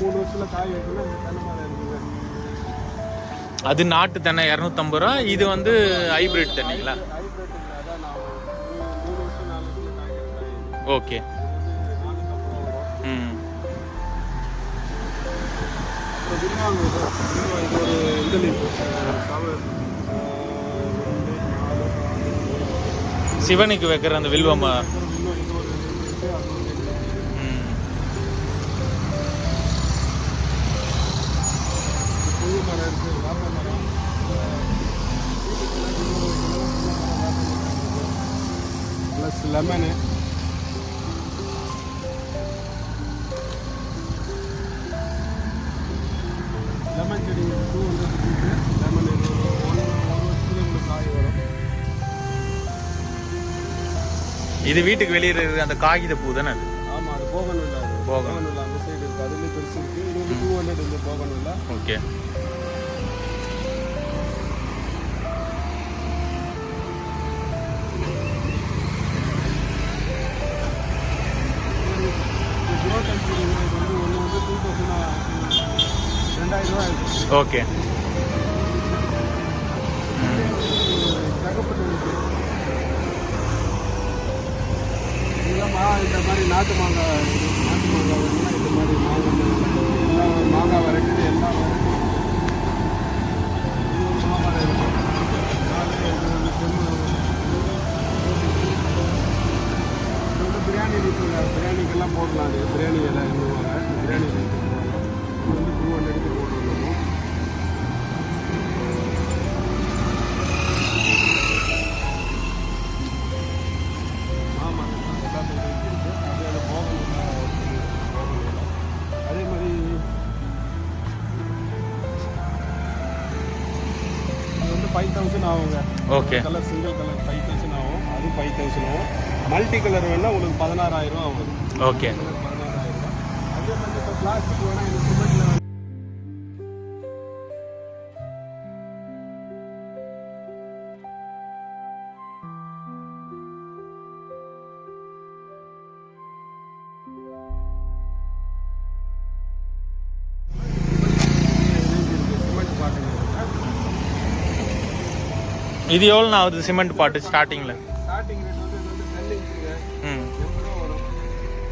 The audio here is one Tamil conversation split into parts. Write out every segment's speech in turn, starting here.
3 வருஷத்துல காய் வைக்கணும். இந்த தென்னை மரம் இருக்குங்க. அது நாட்டு தென்னை 250 ரூபா. இது வந்து ஹைபிரிட் தென்னைங்களா? ஹைபிரிட் இல்லை, அதான் நான் 3 வருஷம் 4 வருஷத்துல காய். ஓகே. ம். அப்புறம் வில்வாங்க. இது ஒரு இந்த லீஃப் சிவனுக்கு வைக்கிற அந்த வில்வமா. Plus lemon. லெமன் செடி 200 லெமன். ஒரு வருஷத்துல உங்களுக்கு காய் வரும். இது வீட்டுக்கு வெளியே இருக்கிற அந்த காகித பூ தானே அது? ஆமாம், அது போகன்வில்லா. போகன்வில்லா அந்த சைடு இருக்குது. அதுலேயும் பெருசு இருக்குது. இது வந்து 200 இந்த போகன்வில்லா. ஓகே. ஓகே. இந்த மாதிரி நாட்டு மாங்காய் வேணும்னா இந்த மாதிரி மாங்காய் வெரைட்டி எல்லாம் பிரியாணிக்கெல்லாம் போடலாம். அது பிரியாணி எல்லாம் எழுதுவாங்க. பிரியாணி வந்து 200 போட்டுருந்தோம். ஆமாம், அது போகணும். அதே மாதிரி இது வந்து 5000 ஆகுங்க. ஓகே. கலர் சிங்கிள் கலர் 5000 ஆகும். அது 5000 ஆகும். மல்டி கலர் வேணால் உங்களுக்கு 16000 ஆகும். ஓகே. 16000. அதே மாதிரி இப்போ பிளாஸ்டிக் வேணால் இந்த சிமெண்ட்டில் சிமெண்ட் பாட்டு. இது எவ்வளோ ஆகுது சிமெண்ட் பாட்டு ஸ்டார்டிங்கில்? ஸ்டார்டிங் ரேட் வந்து இது வந்து 10 இன்ச்சுங்க. ம். 80 ரூபா வரும்.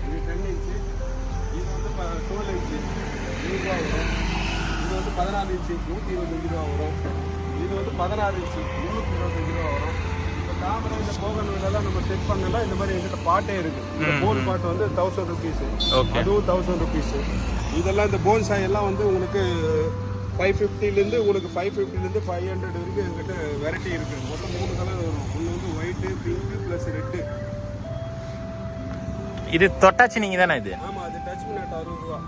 இது 10 இன்ச்சு. இது வந்து 12 இன்ச்சு 100 ரூபா வரும். இது வந்து 14 இன்ச்சு 125 ரூபா வரும். இது வந்து 16 இன்ச்சு 325 ரூபா வரும். இப்போ தாமரை இந்த போகன்வில்லாம் நம்ம செட் பண்ணலாம். இந்த மாதிரி எங்கிட்ட பாட்டே இருக்கு. இந்த போன் பாட்டு வந்து 1000 ருபீஸ். அதுவும் 1000 ருபீஸ். இதெல்லாம் இந்த போன்சாய் எல்லாம் வந்து உங்களுக்கு 550லேருந்து உங்களுக்கு 550லேருந்து 500 வரைக்கும் எங்கிட்ட வெரைட்டி இருக்குது. மொத்தம் 3 கலர் வரும். ஒன்று வந்து ஒயிட்டு, பிங்க்கு ப்ளஸ் ரெட்டு. இது தொட்டாச்சு நீங்கள் தானே இது? ஆமாம், அது டச் மினிட் 60 ரூபா.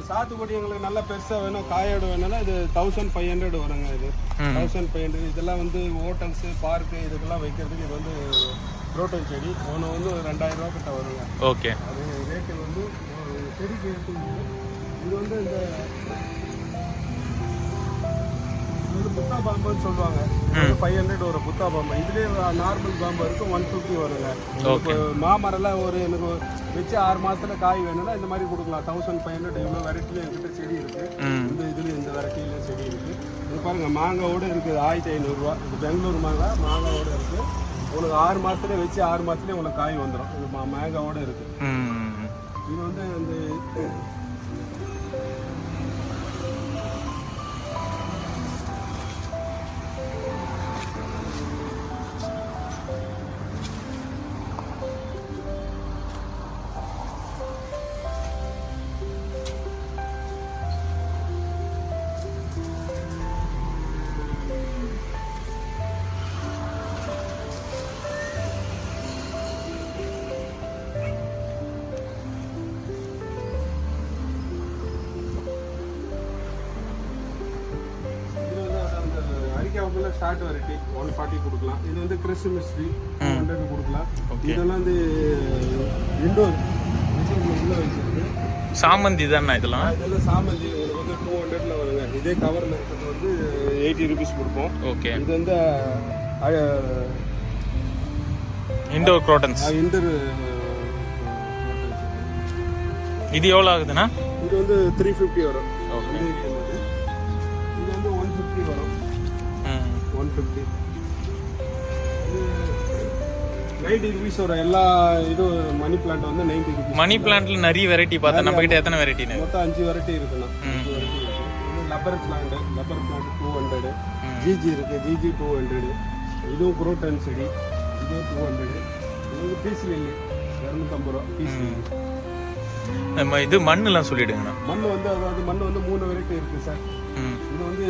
சாத்துக்குடி எங்களுக்கு நல்லா பெருசாக வேணும், காயோட வேணும்னா இது 1500 வருங்க. இது 1500. இதெல்லாம் வந்து ஹோட்டல்ஸு, பார்க்கு இதுக்கெல்லாம் வைக்கிறதுக்கு இது வந்து புரோட்டோன் செடி. ஒன்று வந்து 2000 ரூபா கிட்ட வருங்க. ஓகே. அது ரேட்டு வந்து செடிக்கு ரேட்டு. இது வந்து இந்த புத்தா பாம்புன்னு சொல்லுவாங்க. 500 வரும் புத்தா பாம்பு. இதுலேயே நார்மல் பாம்பு இருக்கும் 150 வருங்க. இப்போ மாமரெல்லாம் ஒரு எனக்கு வச்சு 6 மாதத்துல காய் வேணும்னா இந்த மாதிரி கொடுக்கலாம். 1500. இவ்வளோ வெரைட்டியில் என்கிட்ட செடி இருக்குது. இந்த இதில் இந்த வெரைட்டியில் செடி இருக்குது. இது பாருங்கள், மாங்காவோடு இருக்குது 1500 ரூபா. இது பெங்களூர் மாங்காவோடு இருக்குது. உங்களுக்கு 6 மாதத்துலேயே வச்சு 6 மாதத்துலேயே உங்களுக்கு காய் வந்துடும். இது மாங்காவோடு இருக்குது. இது வந்து இந்த ஸ்டார்ட் வெரைட்டி 140 கொடுக்கலாம். இது வந்து கிறிஸ்மஸ் ட்ரீ 200 கொடுக்கலாம். இதெல்லாம் வந்து இண்டோர் உள்ள வச்சிருக்கு. சாமந்தி தானே இதெல்லாம்? இதெல்லாம் சாமந்தி. உங்களுக்கு வந்து 200ல வருங்க. இதே கவரில் இருக்கிறது வந்து 80 ருபீஸ் கொடுப்போம். ஓகே. இது வந்து இண்டோர் குரோட்டன்ஸ். இண்டோர் இது எவ்வளோ ஆகுதுண்ணா? இது வந்து 350 வரும். ஓகே. இது வந்து 150 வரும். 150. இது 90 rupees வரும். எல்லா இது மணி பிளான்ட் வந்து 90 rupees. மணி பிளான்ட்ல நிறைய வெரைட்டி பார்த்தா நம்ம கிட்ட எத்தனை வெரைட்டின்னு? மொத்தம் 5 வெரைட்டி இருக்குண்ணா. 5 வெரைட்டி இருக்கு. இது லப்பர் பிளான்ட் 200. ஜிஜி இருக்கு, ஜிஜி 200. இதுவும் குரோட்டன் செடி, இது 200. இது பீஸ் லில்லி 250 ரூபா பீஸ் லில்லி. நம்ம இது மண்ணுலாம் சொல்லிடுங்கண்ணா. மண் வந்து அதாவது மண் வந்து 3 வெரைட்டி இருக்கு சார். இது வந்து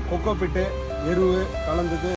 கொக்கோ பிட்டு எருவு கலந்தது